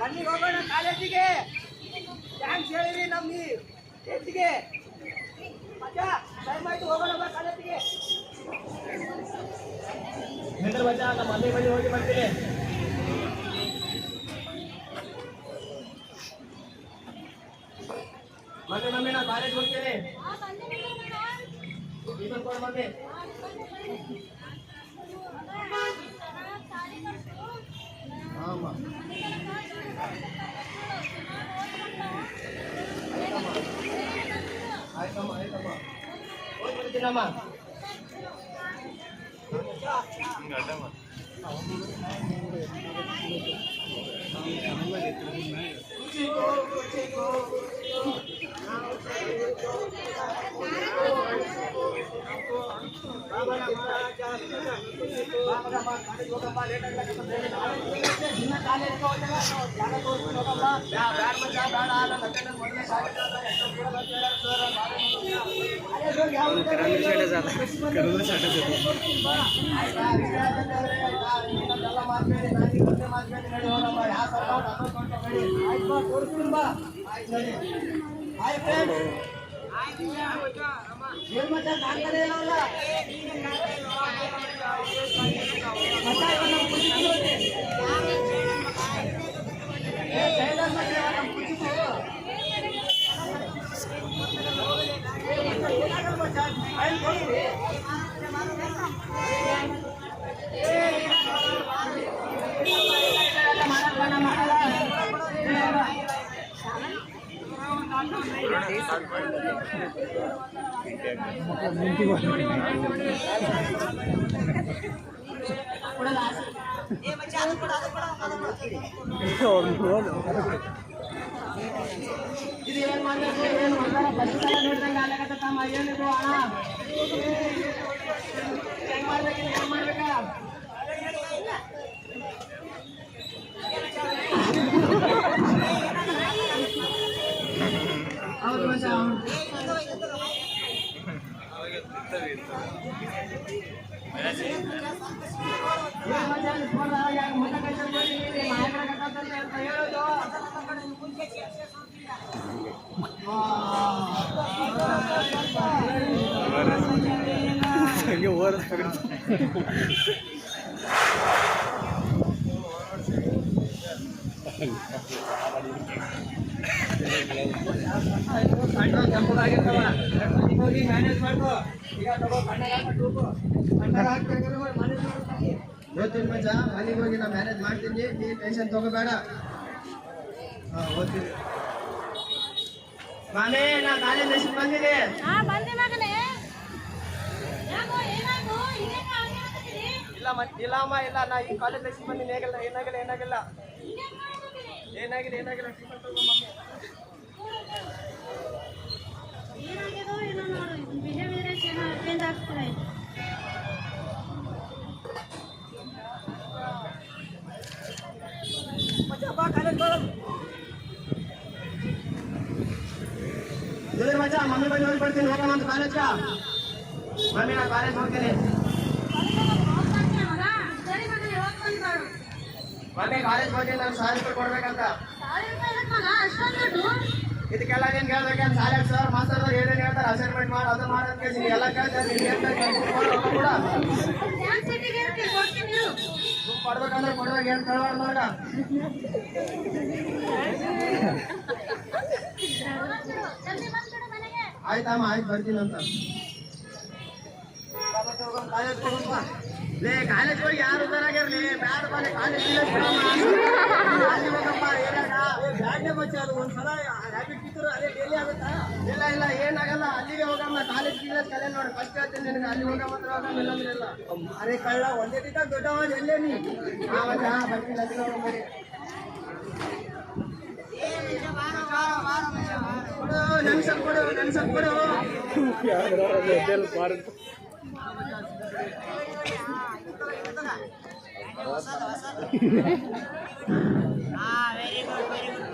ಬನ್ನಿ ಹೋಗೋಣ ಕಾಲೇಜಿಗೆ. ಥ್ಯಾಂಕ್ಸ್ ಹೇಳಿರಿ ನಮ್ಗೆ ಹೆಚ್ಚಿಗೆ ಮಜಾ ದಯಮಾಡಿ ಹೋಗೋಣ ಬಾ ಕಾಲೇಜಿಗೆ. ಮಜಾ ನಮ್ಮ ಮನೆ ಬಳಿ ಹೋಗಿ ಬರ್ತೀನಿ. ಮತ್ತೆ ಮಮ್ಮಿ ನಾ ಕಾಲೇಜ್ ಹೋಗ್ತೀನಿ. ಮಮ್ಮಿ ಆಮ ಆಯ್ತಮ್ಮ ಆಯ್ತಮ್ಮ ಹೋಗಿ ಬರ್ತೀನಮ್ಮ. ಇದು ಏನ್ ಮಾಡ್ಬೇಕು ಏನು ಬಸ್ಸೆಲ್ಲ ನೋಡಿದಂಗೆ ಆಗ್ಲಕತ್ತಮ್ಮ. ಏನಿದು ಅಣ್ಣ ಹೆಂಗ್ ಮಾಡ್ಬೇಕು ಹೆಂಗ್ ಮಾಡ್ಬೇಕಾ? ಹೌದು ಮಚ್ಚಾ ಹೋಗಿ ಮ್ಯಾನೇಜ್ ಮಾಡ್ಕೋ. ಈಗ ತಗೋ ಓದ್ತೀನಿ ಮಚ್ಚ, ಮನೆಗೆ ಹೋಗಿ ನಾ ಮ್ಯಾನೇಜ್ ಮಾಡ್ತೀನಿ, ನೀನು ಟೆನ್ಷನ್ ತಗೋಬೇಡ. ಹಾಂ ಓದ್ತೀನಿ ಮಾಮೇ. ನಾ ಕಾಲೇಜ್ ಎಷ್ಟು ಬಂದಿದೆ? ಇಲ್ಲ ಅಮ್ಮ ಇಲ್ಲ, ನಾ ಈ ಕಾಲೇಜ್ ಎಷ್ಟು ಬಂದಿನಿ. ಏನಾಗಿಲ್ಲ ಏನಾಗಿಲ್ಲ ಏನಾಗಿಲ್ಲ ಏನಾಗಿಲ್ಲ ಏನಾಗಿಲ್ಲ ಟ್ರೀಟ್ಮೆಂಟ್ ತಗೋ ಮಮ್ಮಿ. ಮಚ್ಚಾ ಮಮ್ಮಿ ಬಳಿ ಹೋಗಿ ಬರ್ತೀನಿ. ಹೋಗೋಣ ಅಂತ ಕಾಲೇಜ್. ಮಮ್ಮಿ ನಾ ಕಾಲೇಜ್ ಹೋಗ್ತೀನಿ. ಮಮ್ಮಿ ಕಾಲೇಜ್ ಹೋಗಿ ನಾನು 1000 ರೂಪಾಯಿ ಕೊಡ್ಬೇಕಂತ. ಇದಕ್ಕೆಲ್ಲ ನೀನು ಕೇಳ್ಬೇಕಂತ ಸಾಲೆ ಸರ್ ಮಾಸ್ತರ್ ಏನೇನು ಹೇಳ್ತಾರೆ ಅಸೈನ್ಮೆಂಟ್ ಮಾಡಿ ಅದು ಮಾಡೋದಕ್ಕೆ ಎಲ್ಲ ಕೇಳ್ತಾರೆ. ಕೂಡ ಕೊಡ್ಬೇಕಂದ್ರೆ ಕೊಡ್ಬೇಕು, ಏನು ಕೇಳಬಾರ್ದು ನೋಡ. ಆಯ್ತಮ್ಮ ಆಯ್ತು ಬರ್ತೀನಿ ಅಂತ. ಕಾಲೇಜ್ ಹೋಗಿ ಯಾರು ಉದ್ದಾರಾಗಿರ್ಲಿ ಬ್ಯಾಡ ಬನ್ನಿ ಕಾಲೇಜ್ ಹೋಗಪ್ಪ. ಬ್ಯಾಡ್ನೆ ಬಚ್ಚ ಅದು ಒಂದ್ಸಲ ಹ್ಯಾಬಿಟ್ ಇದ್ರು ಅದೇ ಡೈಲಿ ಆಗುತ್ತಾ? ಇಲ್ಲ ಇಲ್ಲ ಏನಾಗಲ್ಲ, ಅಲ್ಲಿಗೆ ಹೋಗಮ್ಮ. ಕಾಲೇಜ್ ಗೀಲೇಜ್ ಕಲೆ ನೋಡಿ ಫಸ್ಟ್ ಹೇಳ್ತೀನಿ ನಿನಗೆ. ಅಲ್ಲಿ ಹೋಗ ಮಾತ್ರ ಹೋಗಮ್ಮ, ಇಲ್ಲಂದ್ರೆ ಇಲ್ಲ. ಅರೆ ಕಳ್ಳ ಒಂದೇ ದಿಕ್ಕ ದೊಡ್ಡವಾದ ಎಲ್ಲೇ ನೀ ಬರ್ತೀನಿ. ಅಲ್ಲಿ ಹೋಗ್ಬೇಡಿ ನೆನ್ಸಲ್ ಕೊಡು ನೆನ್ಸಲ್ ಕೊಡು. ವೆರಿ ಗುಡ್ ವೆರಿ ಗುಡ್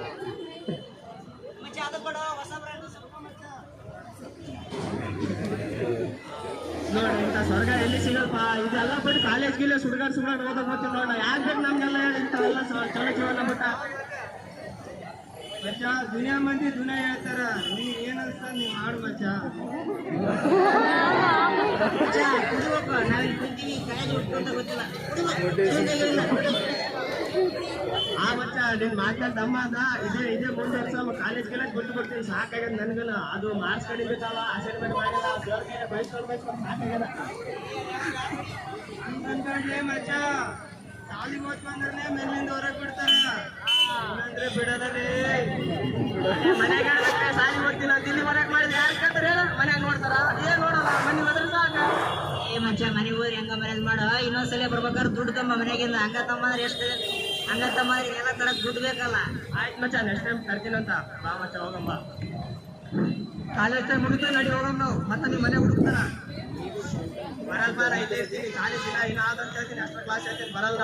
ಮಚ್ಚ ಅದು ಕೊಡು ಹೊಸ ಬ್ರ್ಯಾಂಡ್ ಸ್ವಲ್ಪ ಮಚ್ಚ ನೋಡಿ ಇಂಥ ಸ್ವರ್ಗ ಎಲ್ಲಿ ಸಿಗಲ್ಪ ಇದೆಲ್ಲ ಬಿಟ್ಟು ಕಾಲೇಜ್ ಗಿಲ್ಲ ಸುಡ್ಗಾಡ್ ಓದಕ್ ಬರ್ತೀವಿ ನೋಡ ಯಾಕೆ ಬೇಕು ನಮ್ಗೆಲ್ಲ ಇಂಥವೆಲ್ಲ ಚಲೋ ಚಲೋ ನಮ್ಮಟ ಮಚ್ಚ ದುನಿಯಾ ಮಂದಿ ದುನಿಯಾ ಹೇಳ್ತಾರ ನೀ ಏನ್ ಅನ್ಸ್ತ ನೀವ್ ಮಾಡು ಮಚ್ಚ ಕುಡಿಬೇಕು ನಾವಿಲ್ಲಿ ಕುಂತೀವಿ ಕಾಲೇಜ್ ಹುಟ್ಟು ಅಂತ ಗೊತ್ತಿಲ್ಲ ಆ ಮಚ್ಚ ನಿನ್ ಮಾತಾಡ ದಮ್ಮ ಅದ ಇದೇ ಮುಂದೆ ವರ್ಷ ಕಾಲೇಜ್ಗೆಲ್ಲ ಕೊಟ್ಟು ಬರ್ತೀವಿ ಸಾಕಾಗ್ಯದ ನನ್ಗನ ಅದು ಮಾರ್ಕ್ಸ್ ಕಡಿಬೇಕಲ್ಲ ಅಸೈನ್ಮೆಂಟ್ ಮಾಡಿಲ್ಲ ಸರ್ಗೆ ಬೈಸ್ಕೊಂಡು ಸಾಕಾಗ್ಯದ ಅಂತಂದ್ರೆ ಮಚ್ಚ ಸಾಲಿ ಓದ್ ಬಂದ್ರೆ ಮೇಲಿಂದ ಹೊರಗೆ ಬಿಡ್ತಾರ ಇಲ್ಲಂದ್ರೆ ಬಿಡೋದಲ್ಲಿ ಮನ್ಯಾಗ ಸಾಲಿ ಓದ್ತಿಲ್ಲ ಅಂತ ಇಲ್ಲಿ ಹೊರಗೆ ಮಾಡಿದ್ರೆ ಯಾರು ಕೇಳ್ತಾರೆ ಹೇಳ ಮನ್ಯಾಗ ನೋಡ್ತಾರ ಏನ್ ನೋಡಲ್ಲ ಮನೆ ಹೋದ್ರೆ ಸಾಕ ಏ ಮಚ್ಚ ಮನೆಗೆ ಹೋಗಿ ಹೆಂಗ ಮನೇಜ್ ಮಾಡು ಇನ್ನೊಂದ್ಸಲ ಬರ್ಬೇಕಾದ್ರೆ ದುಡ್ಡು ತಮ್ಮ ಮನೆಗಿಂದ ಹಂಗ ತಮ್ಮ ಅಂದ್ರೆ ಎಷ್ಟು ಹಂಗ ತಮ್ಮ ಎಲ್ಲ ತರಕ್ ದುಡ್ಡು ಬೇಕಲ್ಲ ಆಯ್ತು ಮಚ್ಚ ನೆಕ್ಸ್ಟ್ ಟೈಮ್ ತರ್ತೀನಂತ ಬಾ ಮಚ್ಚ ಹೋಗಮ್ಮ ಕಾಲೇಜ್ ಟೈಮ್ ಮುಗಿತು ನಡಿ ಹೋಗಮ್ಮ ನಾವು ಮತ್ತೆ ನೀವು ಮನೆ ಹುಡುಕ್ತಾರ ಬರಲ್ಲ ಬಾರ ಇಲ್ಲೇ ಇರ್ತೀನಿ ಕಾಲೇಜ್ ಇಲ್ಲ ಇನ್ನ ಆದಂತ ಹೇಳ್ತೀನಿ ಅಷ್ಟ ಕ್ಲಾಸ್ ಹೇಳ್ತೀನಿ ಬರಲ್ಲ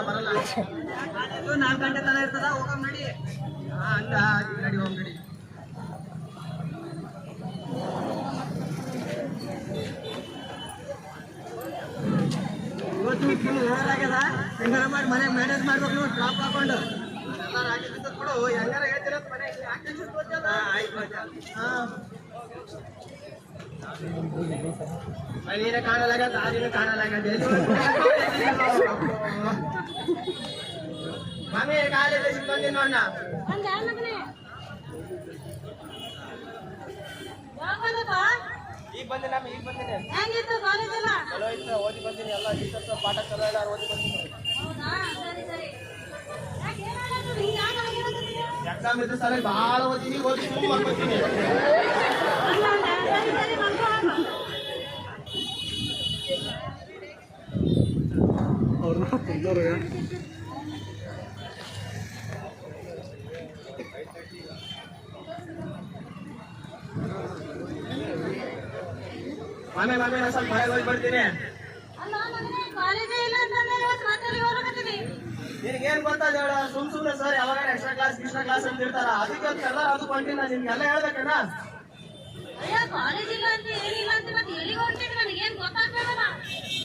ಕಾಲೇಜು 4 ಗಂಟೆ ತನ ಇರ್ತದ ಹೋಗಮ್ ನಡಿ ಹಂಗ ನಡಿ ಹೋಗಮ್ ನಡಿ ಇವತ್ತು ಫುಲ್ ಓಡಾಗ್ಯದ ಹೆಂಗಾರ ಮಾಡಿ ಮನೆಗೆ ಮ್ಯಾನೇಜ್ ಮಾಡ್ಬೇಕು ನೀವು ಡ್ರಾಪ್ ಹಾಕೊಂಡು ಎಲ್ಲ ರಾಗಿ ಬಿದ್ದದ್ ಬಿಡು ಹೆಂಗಾರ ಹೇಳ್ತಿರತ್ ಮನೆಗೆ ಆಯ್ತು ಮನೇನ ಕಾಣಲಾಗ ದಾರಿನ ಕಾಣಲಾಗ ಮಮ್ಮಿ ಕಾಲೇಜ್ ಬಂದಿ ನೋಡ ಈಗ ಬಂದಿಲ್ಲ ಈಗ ಬಂದಿನಿ ಚಲೋ ಇತ್ತು ಓದಿ ಬಂದಿನಿ ಎಲ್ಲ ಟೀಚರ್ಸ್ ಪಾಠ ಚಲೋ ಎಲ್ಲ ಓದಿ ಬಂದಿನಿ ಎಕ್ಸಾಮ್ ಇದ್ದ ಸಲ ಭಾಳ ಓದಿನಿ ಮಾಡ್ಕೊತೀನಿ ಮಾಮೆ ನಾನು ಸ್ವಲ್ಪ ಹೊರಗೆ ಹೋಗಿ ಬರ್ತೀನಿ ನಿನ್ಗೇನ್ ಗೊತ್ತಾದ ಹೇಳ ಸುಮ್ನೆ ಸರ್ ಯಾವಾಗ ಎಕ್ಸ್ಟ್ರಾ ಕ್ಲಾಸ್ ಅಂತ ಇರ್ತಾರ ಅದಕ್ಕೆ ಎಲ್ಲ ಅದು ಕೊಂಡಿನ ನಿಮ್ಗೆಲ್ಲ ಹೇಳ್ಬೇಕಣ್ಣ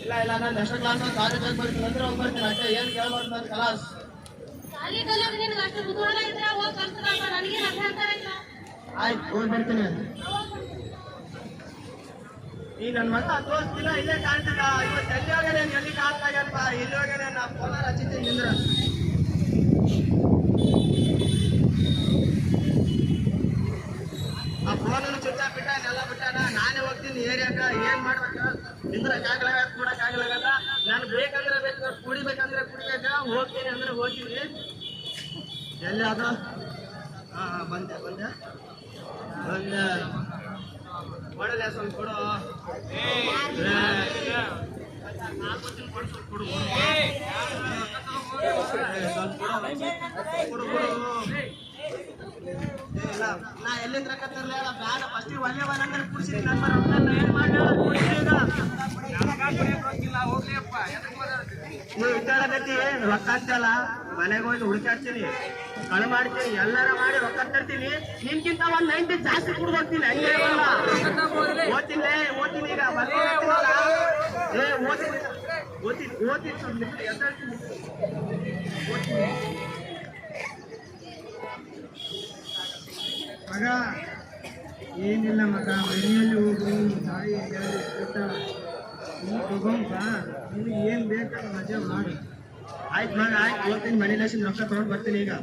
ಇಲ್ಲ ನಾನು ಎಕ್ಸ್ಟ್ರಾ ಕ್ಲಾಸ್ ಕಾಲೇಜ್ ಬರ್ತೀನಿ ಅಂದ್ರೆ ಹೋಗಿ ಬರ್ತೀನಿ ಅಷ್ಟೇ ಏನ್ ಕೇಳ್ಬಾರ್ದು ನನ್ನ ಕ್ಲಾಸ್ ಆಯ್ತು ಹೋಗಿ ಬರ್ತೀನಿ ಈಗ ನನ್ನ ಮತ ತೋರಿಸ್ತಿಲ್ಲ ಇಲ್ಲೇ ಕಾಣ್ತಿಲ್ಲ ಇವತ್ತು ಎಲ್ಲಿ ಹೋಗ್ಯಾನೆ ಎಲ್ಲಿ ಕಾಣ್ತಾಗಲ್ಪ ಇಲ್ಲಿ ಹೋಗ್ಯಾನೆ ನಾ ಫೋನ್ ಹಚ್ಚಿದ್ದೀನಿ ನಿಂದ್ರ ಆ ಫೋನನ್ನು ಚುಚ್ಚ ಬಿಟ್ಟ ನೆಲ್ಲ ಬಿಟ್ಟಾನ ನಾನೇ ಹೋಗ್ತೀನಿ ಏರಿಯಾಕ ಏನ್ ಮಾಡ್ಬೇಕ ನಿಂದ್ರಕ್ಕಾಗಲಾಗ ಕೂಡಕ್ಕಾಗಲಾಗದ ನಾನು ಬೇಕಂದ್ರೆ ಬೇಕು ಕುಡಿಬೇಕಂದ್ರೆ ಕುಡಿಬೇಕ ಹೋಗ್ತೀನಿ ಅಂದ್ರೆ ಹೋಗ್ತೀನಿ ಎಲ್ಲಿ ಅದ ಬಂದೆ ಕೊಡಲೆ ಸ್ವಲ್ಪ ಕೊಡು ಕೊಡು ಇಲ್ಲ ನಾ ಎಲ್ಲಿಂದ ರೊಕ್ಕತ್ತಿರ್ಲ ಬೇಡ ಫಸ್ಟಿಗೆ ಒಳ್ಳೆ ಬಂದ್ರೆ ಕುಡಿಸಿದ್ವಿ ನನ್ನ ಏನ್ ಮಾಡಿ ನೀವು ಇದ್ದಾಡಕತ್ತಿ ರೊಕ್ಕ ಆಗ್ತಲ್ಲ ಮನೆಗೆ ಹೋಗಿ ಹುಡುಕಾಡ್ತೀನಿ ಕಳು ಮಾಡ್ತೀನಿ ಎಲ್ಲಾರ ಮಾಡಿ ರೊಕ್ಕ ತರ್ತೀನಿ ನಿನ್ಕಿಂತ 190 ಜಾಸ್ತಿ ಕುಡ್ದು ಹಂಗೆ ಓದ್ತೀನಿ ಈಗ ಓದ್ತೀನಿ ಮಗ ಏನಿಲ್ಲ ಮಗ ಮನೆಯಲ್ಲಿ ಹೋಗು ತಾಯಿ ತಗೊಂಬ ನಿನಗೆ ಏನ್ ಬೇಕಲ್ಲ ಮಜಾ ಮಾಡು ಆಯ್ತು ಮಗ ಆಯ್ತು ಓದ್ತೀನಿ ಮನೇಲಿ ರೊಕ್ಕ ತಗೊಂಡು ಬರ್ತೀನಿ ಈಗ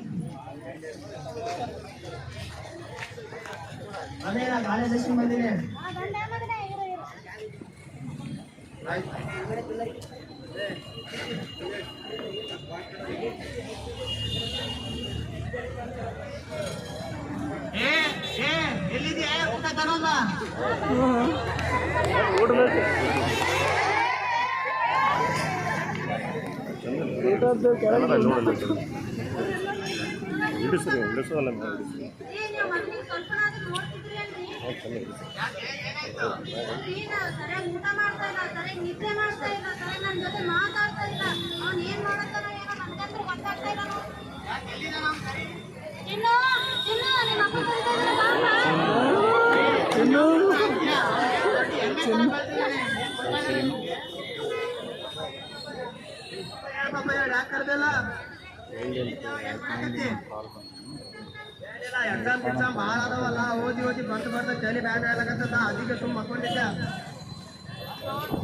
ಅದೇ ನಾ ಕಾಲೇಜ್ ಎಷ್ಟು ಬಂದಿನಿ ಎಲ್ಲಿದೆಯಾ ಊಟ ತರೋಲ್ಲ ಊಟ ಮಾಡ್ತಾ ಇಲ್ಲ ನಿದ್ದೆ ಮಾಡ್ತಾ ಇಲ್ಲ ಸರಿ, ನನ್ನ ಜೊತೆ ಮಾತಾಡ್ತಾ ಇಲ್ಲ. ಅವ್ನು ಏನ್ ಮಾಡತ್ತಾನೋ ಏನೋ ನನ್ಗಂತೂ ಗೊತ್ತಾಗ್ತಾ ಇಲ್ಲ. ಚಿನ್ನು ಚಿನ್ನು ನಿಮ್ಮ ಅಪ್ಪ ಕರೀತಾ ಇದ್ದಾರೆ, ಎಕ್ಸಾಮ್ ಭಾಳ ಅದಾವಲ್ಲ, ಓದಿ ಬರ್ತಾ ತಲೆ ಬ್ಯಾನ್ ಆಗ್ಲಕತ್ತದ, ಅದಕ್ಕೆ ಸುಮ್ಮ ಮಕ್ಕೊಂಡಿದ್ದ.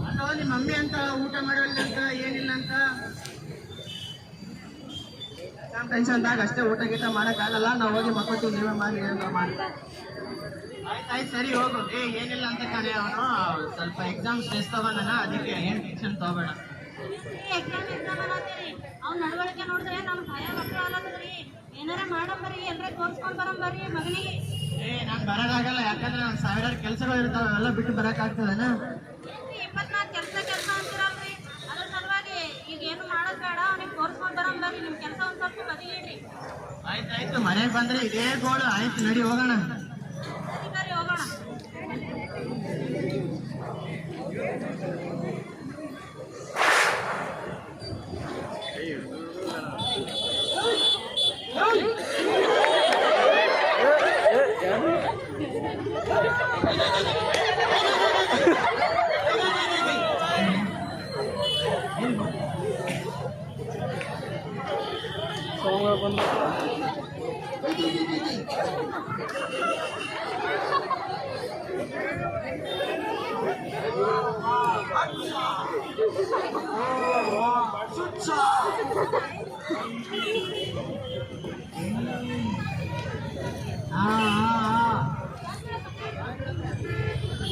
ಅಥವಾ ನಿಮ್ಮ ಮಮ್ಮಿ ಅಂತ ಊಟ ಮಾಡೋಲ್ಲ ಏನಿಲ್ಲ ಅಂತ ಟೆನ್ಷನ್ದಾಗ ಅಷ್ಟೇ ಊಟ ಗೀಟ ಮಾಡಕ್ಕಾಗಲ್ಲ. ನಾವು ಹೋಗಿ ಮಕ್ಕೊತೀವಿ, ನೀವೇ ಮಾಡಿ ಮಾಡಿ. ಆಯ್ತು ಸರಿ ಹೋಗು. ಏನಿಲ್ಲ ಅಂತ ಕಣೆ, ಅವನು ಸ್ವಲ್ಪ ಎಕ್ಸಾಮ್ ಸ್ಟ್ರೆಸ್ ತಗೊಂಡನ, ಅದಕ್ಕೆ ಏನು ಟೆನ್ಷನ್ ತಗೋಬೇಡ. ಎಕ್ಸಾಮ್ ಅನ್ನತ್ತೀರಿ. ಅವ್ನ ನಡವಳಿಕೆ ನೋಡಿದ್ರೆ ನಮ್ ಭಯ ಮಕ್ಕಳು ಅಲ್ಲದ್ರಿ. ಏನಾರ ಮಾಡಂಬರಿ, ಎಲ್ಲರ ತೋರ್ಸ್ಕೊಂಡ್ ಬರಂಬರಿ ಮಗನಿಗೆ. ನಾನು ಬರೋದಾಗಲ್ಲ, ಯಾಕಂದ್ರೆ ನನ್ನ ಸಾವಿರಾರು ಕೆಲಸಗಳು ಇರ್ತಾವ, ಎಲ್ಲ ಬಿಟ್ಟು ಬರಕ್ಕಾಗ್ತದನ? 24 ಕೆಲಸ ಅಂತಿರಲ್ರಿ, ಅದ್ರ ಸಲುವಾಗಿ ಈಗ ಏನು ಮಾಡೋದ್ ಬೇಡ, ಅವ್ನಿಗೆ ತೋರ್ಸ್ಕೊಂಡ್ ಬರಂಬರಿ. ನಿಮ್ ಕೆಲಸ ಒಂದ್ ಸ್ವಲ್ಪ ಬದಿಗಿಡ್ರಿ. ಆಯ್ತಾಯ್ತು, ಮನೆಗೆ ಬಂದ್ರೆ ಇದೇ ಗೋಳು. ಆಯ್ತು ನಡಿ ಹೋಗೋಣ. ಸರಿ ಬರ್ರಿ ಹೋಗೋಣ.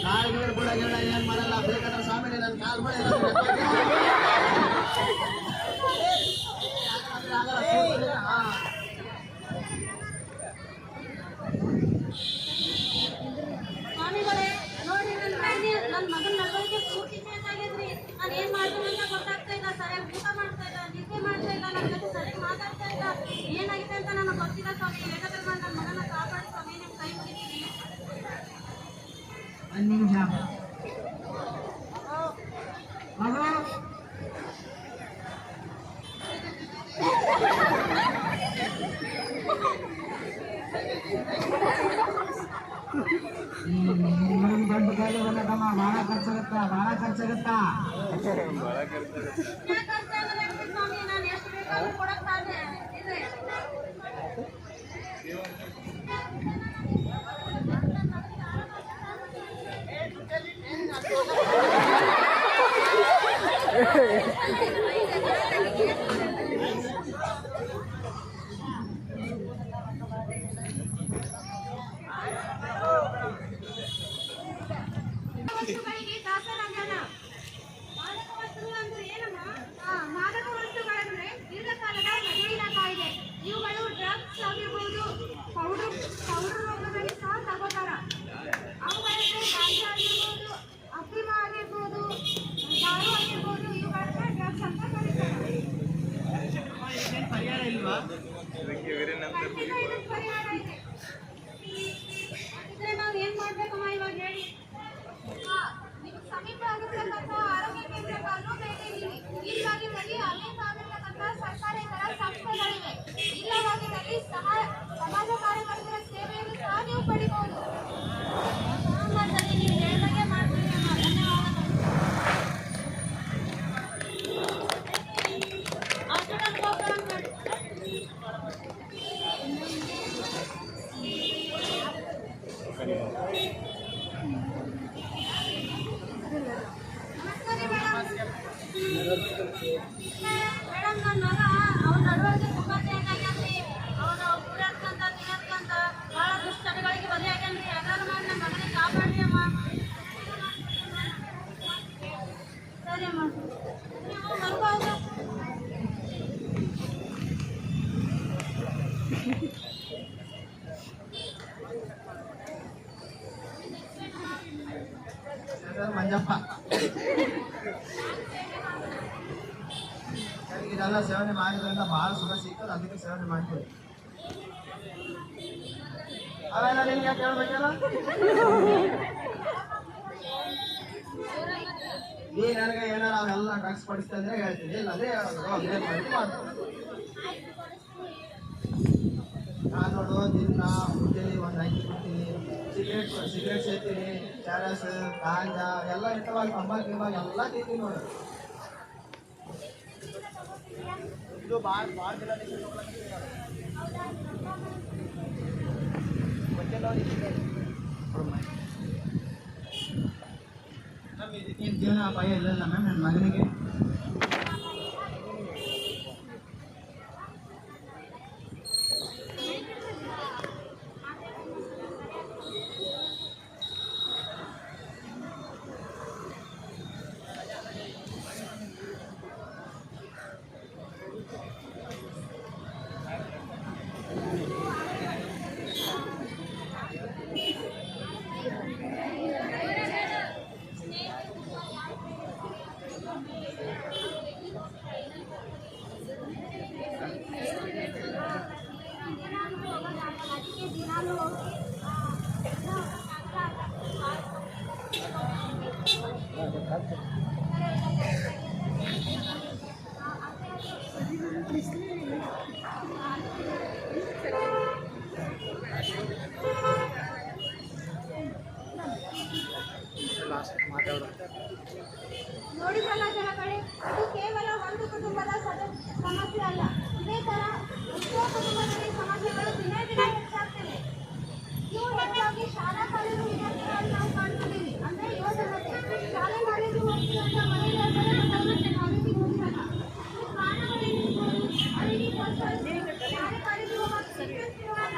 ಕಾಲ್ ಕೂಡ ಏನ್ ಮಾಡಲ್ಲ, ಬೇಕಾದ್ರೆ ಸ್ವಾಮಿ ನನ್ನ ಕಾಲ್ ಕೂಡ ಸ್ವಾಮಿಗಳೇ ನೋಡಿ, ನನ್ನ ಮಗನ ನಡವಳಿಕೆ ಪೂರ್ತಿ ಚೇಂಜ್ ಆಗೈತ್ರಿ. ನಾನು ಏನ್ ಮಾಡ್ತೀನಿ ಅಂತ ಗೊತ್ತಾಗ್ತಾ ಇಲ್ಲ, ಸರಿಯಾಗಿ ಊಟ ಮಾಡ್ತಾ ಇಲ್ಲ, ನಿದ್ದೆ ಮಾಡ್ತಾ ಇಲ್ಲ, ನನ್ನ ಜೊತೆ ಸರಿಯಾಗಿ ಮಾತಾಡ್ತಾ ಇಲ್ಲ. ಏನಾಗಿದೆ ಅಂತ ನನಗೆ ಗೊತ್ತಿಲ್ಲ ಸ್ವಾಮಿ. ಬೇಕಾದ್ರೆ ನನ್ನ ಮಗನ ಕಾಪಾಡಿ ಸ್ವಾಮಿ, ನಿಮ್ ಕೈ ಮುಗಿತೀನಿ. ಒಂದು ನಿಮಿಷ ಮಗು. ದೊಡ್ಡ ಗಾಡಿ ಬಂದಮ್ಮ, ಭಾಳ ಖರ್ಚಾಗತ್ತಾ. ಸ್ವಾಮಿ, ನಾನು ಎಷ್ಟು ಬೇಕಾದ್ರೂ ಕೊಡಕ್ ಸಾಧ್ಯ ಇದೆ. ವಸ್ತುಗಳಿಗೆ ದಾಸರಾಗಲ್ಲ. ಮಾದಕ ವಸ್ತುಗಳು ಅಂದ್ರೆ ಏನಮ್ಮ? ಮಾದಕ ವಸ್ತುಗಳಂದ್ರೆ ದೀರ್ಘಕಾಲದ ಮಧುರಿನ ಕಾಯಿಲೆ. ಇವುಗಳು ಡ್ರಗ್ಸ್ ಆಗಿರ್ಬೋದು, ಪೌಡರ್ ರೋಗದಲ್ಲಿ ಸಹ ತಗೋತಾರ. ಅವುಗಳಿಗೆ ಗಾಂಜಾ ಆಗಿರ್ಬೋದು, ಅಫೀಮ ಆಗಿರ್ಬೋದು, ದಾರು ಆಗಿರ್ಬೋದು, ಇವುಗಳನ್ನ ಡ್ರಗ್ಸ್ ಅಂತ ಕರೀತಾರೆ. ಪರಿಹಾರ ಇಲ್ವಾ? ಖಂಡಿತ ಇದಕ್ಕೆ ಪರಿಹಾರ ಇದೆ. ಹಾಗಿದ್ರೆ ನಾವು ಏನ್ ಮಾಡ್ಬೇಕಮ್ಮ ಇವಾಗ ಹೇಳಿ? ನಿಮ್ಗೆ ಸಮೀಪ ಆಗಿರ್ತಕ್ಕಂಥ ಆರೋಗ್ಯ ಕೇಂದ್ರಗಳನ್ನು ಭೇಟಿ ನೀಡಿ. ಇಲ್ಲವಾಗಿದ್ದಲ್ಲಿ ಅಲ್ಲೇ ಆಗಿರ್ತಕ್ಕಂಥ ಸರ್ಕಾರೇತರ ಸಂಸ್ಥೆಗಳಿವೆ. ಇಲ್ಲವಾಗಿದ್ದಲ್ಲಿ ಸಮಾಜ ಕಾರ್ಯಕರ್ತರ ಸೇವೆಯನ್ನು ಸಹ ನೀವು ಪಡಿಬಹುದು. ನೀವು ಹೇಳಿದಾಗೆ ಮಾಡ್ತೀವಿ ಅಮ್ಮ. ಧನ್ಯವಾದಗಳು. ಹಾಸ್ಪಿಟಲ್ಗೆ ಹೋಗ್ತಾರೆ ಮಾಡಿ. ಮೇಡಮ್, ನನ್ನ ಮಗ ಅವ್ನ ನಡವಳಿಕೆ ತುಂಬಾ ಚೇಂಜ್ ಆಗ್ಯಾನ್ರಿ. ಅವನು ಕುಡಿಯೋದ್ಕಂತ ತಿನ್ನೋದ್ಕಂತ ಬಹಳ ದುಶ್ಚಟಗಳಿಗೆ ಬಲಿ ಆಗ್ಯಾನ್ರಿ. ಯಾರು ಮಾಡಿ ನನ್ನ ಮಗನಿಗೆ ಕಾಪಾಡ್ರಿ ಅಮ್ಮ. ಸರಿ ಅಮ್ಮ, ನೀವು ಬರ್ಬೋದು. ಮಂಜಪ್ಪ, ಇದೆಲ್ಲ ಸೇವನೆ ಮಾಡಿದ್ರಿಂದ ಬಹಳ ಸುಖ ಸಿಗ್ತದೆ, ಅದಕ್ಕೆ ಸೇವನೆ ಮಾಡ್ತೀವಿ. ಅವೆಲ್ಲ ನಿಮ್ಗೆ ಯಾಕೆ ಹೇಳ್ಬೇಕಲ್ಲ? ನೀ ನನಗೆ ಏನಾರ ಅವೆಲ್ಲ ಡ್ರಗ್ಸ್ ಕೊಡಿಸ್ತಾ ಅಂದ್ರೆ ಹೇಳ್ತೀನಿ, ಇಲ್ಲಾಂದ್ರೆ ಮಾಡ್ತೀನಿ. ನಾನು ನೋಡು ದಿನ ಮುಂಜಾನೆ ಒಂದು ಹಾಕಿ ಕೊಡ್ತೀನಿ, ಸಿಗರೇಟ್ ಸೇರ್ತೀನಿ, ಚಾರಸ್ ಗಾಂಜಾ ಎಲ್ಲ ಇರ್ತಾವಲ್ಲ, ತಂಬಾಕು ಇವಾಗ ಎಲ್ಲ ತಿಂತೀನಿ ನೋಡು. ಇದು ಭಾಳ ದಿನ ಇದಕ್ಕೇನು ಜೀವನ ಅಪಾಯ ಇಲ್ಲಲ್ಲ ಮ್ಯಾಮ್ ನನ್ನ ಮಗನಿಗೆ? ನೋಡಿದ್ರಲ್ಲ ಜನಗಳೇ, ಇದು ಕೇವಲ ಒಂದು ಕುಟುಂಬದ ಸಮಸ್ಯೆ ಅಲ್ಲ. ಇದೇ ತರ ಎಷ್ಟೋ ಕುಟುಂಬದಲ್ಲಿ ಸಮಸ್ಯೆಗಳು ದಿನೇ ದಿನೇ ಹೆಚ್ಚಾಗ್ತಿವೆ. ಇವು ಹೆಚ್ಚಾಗಿ ಶಾಲಾ ಕಾಲೇಜು ವಿದ್ಯಾರ್ಥಿಗಳನ್ನು ನಾವು ಕಾಣ್ತಿದ್ದೀವಿ. ಅಂದ್ರೆ ಯುವ ಜನತೆ ಶಾಲೆ ಕಾಲೇಜು ಹೋಗ್ತಿರುವಂತ ಮಹಿಳೆಯರು ಕಾಲೇಜಿಗೆ ಹೋಗಿರಲ್ಲ. ಈ ಕಾರಣಗಳೇನಿರ್ಬೋದು? ಅವರಿಗೆ ಶಾಲೆ ಕಾಲೇಜಿಗೆ ಹೋಗೋಕೆ ಇಂಟ್ರೆಸ್ಟ್ ಇರುವಾಗ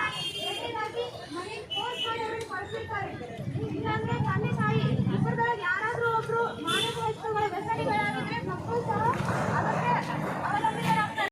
ಎರಡನೇದಾಗಿ ಮನೆಗೆ ಫೋರ್ಸ್ ಮಾಡಿ ಅವರಿಗೆ ಕಳಿಸಿರ್ತಾರೆ. ಇಲ್ಲಾಂದ್ರೆ ತಂದೆ ತಾಯಿ ಇಬ್ಬರದೊಳಗೆ ಯಾರಾದ್ರೂ ಒಬ್ರು ಮಾದಕ ವಸ್ತುಗಳ ವ್ಯಸನ